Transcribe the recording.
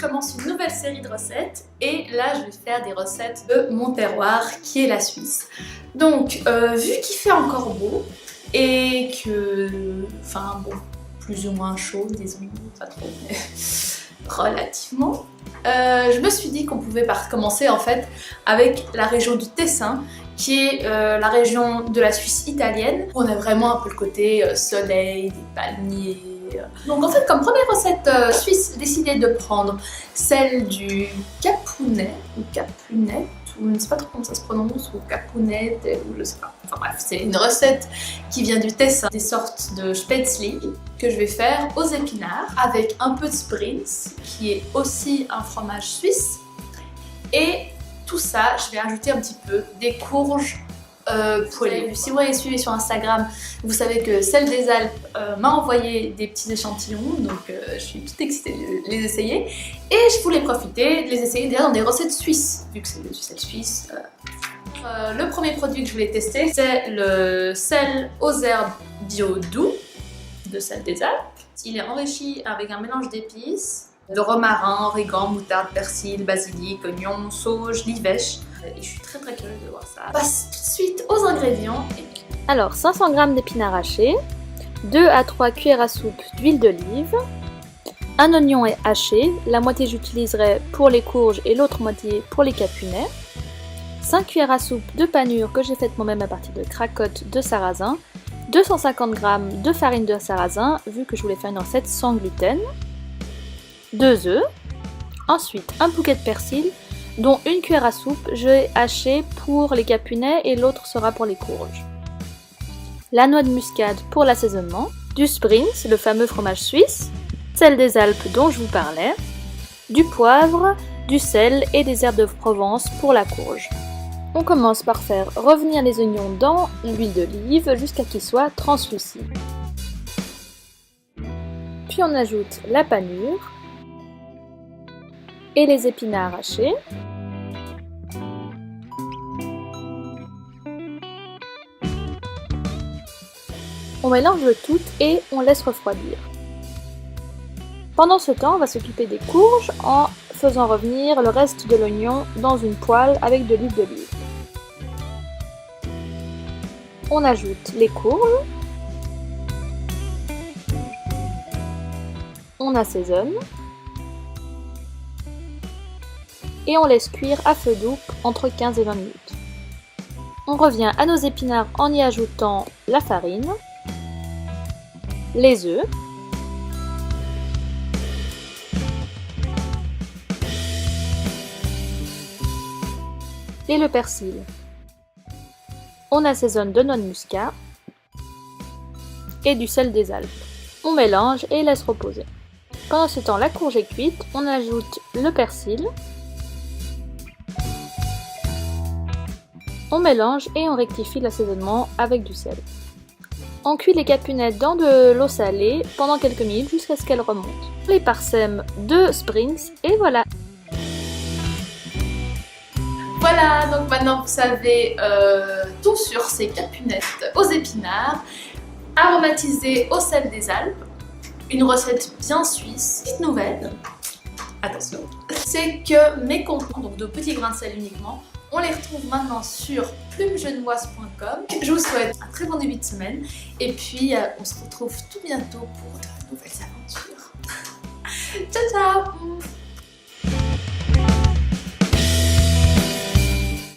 commence une nouvelle série de recettes et là je vais faire des recettes de mon terroir qui est la Suisse. Donc vu qu'il fait encore beau et que, enfin bon, plus ou moins chaud, disons, pas trop, mais relativement, je me suis dit qu'on pouvait commencer en fait avec la région du Tessin, qui est la région de la Suisse italienne. On a vraiment un peu le côté soleil, des palmiers. Donc en fait, comme première recette suisse, j'ai décidé de prendre celle du caponnet, ou capunette, ou je ne sais pas trop comment ça se prononce, ou capunette, ou je sais pas. Enfin bref, c'est une recette qui vient du Tessin, des sortes de spätzli que je vais faire aux épinards avec un peu de sprinz, qui est aussi un fromage suisse. Et tout ça, je vais ajouter un petit peu des courges poêlées. Si vous m'avez suivi sur Instagram, vous savez que Celle des Alpes m'a envoyé des petits échantillons, donc je suis toute excitée de les essayer. Et je voulais profiter de les essayer déjà dans des recettes suisses, vu que c'est des recettes suisses. Le premier produit que je voulais tester, c'est le sel aux herbes bio doux de Celle des Alpes. Il est enrichi avec un mélange d'épices, de romarin, origan, moutarde, persil, basilic, oignon, sauge, livèche. Et je suis très curieuse de voir ça. On passe tout de suite aux ingrédients. Alors 500 g d'épinards hachés, 2 à 3 cuillères à soupe d'huile d'olive, un oignon haché, la moitié j'utiliserai pour les courges et l'autre moitié pour les capunets, 5 cuillères à soupe de panure que j'ai faite moi-même à partir de cracottes de sarrasin, 250 g de farine de sarrasin, vu que je voulais faire une recette sans gluten, 2 œufs, ensuite un bouquet de persil, dont une cuillère à soupe je vais hacher pour les capunets et l'autre sera pour les courges. La noix de muscade pour l'assaisonnement, du sprinz, le fameux fromage suisse, Celle des Alpes dont je vous parlais, du poivre, du sel et des herbes de Provence pour la courge. On commence par faire revenir les oignons dans l'huile d'olive jusqu'à qu'ils soient translucides. Puis on ajoute la panure et les épinards hachés. On mélange le tout et on laisse refroidir. Pendant ce temps, on va s'occuper des courges en faisant revenir le reste de l'oignon dans une poêle avec de l'huile d'olive. On ajoute les courges. On assaisonne. Et on laisse cuire à feu doux entre 15 et 20 minutes. On revient à nos épinards en y ajoutant la farine, les œufs, et le persil. On assaisonne de noix de muscade et du sel des Alpes. On mélange et laisse reposer. Pendant ce temps, la courge est cuite, on ajoute le persil, on mélange et on rectifie l'assaisonnement avec du sel. On cuit les capunettes dans de l'eau salée pendant quelques minutes jusqu'à ce qu'elles remontent. Les parsèmes de sprinz et voilà. Voilà, donc maintenant vous savez tout sur ces capunettes aux épinards, aromatisées au sel des Alpes. Une recette bien suisse. Petite nouvelle, attention, c'est que mes contenants, donc de petits grains de sel uniquement, on les retrouve maintenant sur plumegenevoise.com. Je vous souhaite un très bon début de semaine et puis on se retrouve tout bientôt pour de nouvelles aventures. Ciao ciao.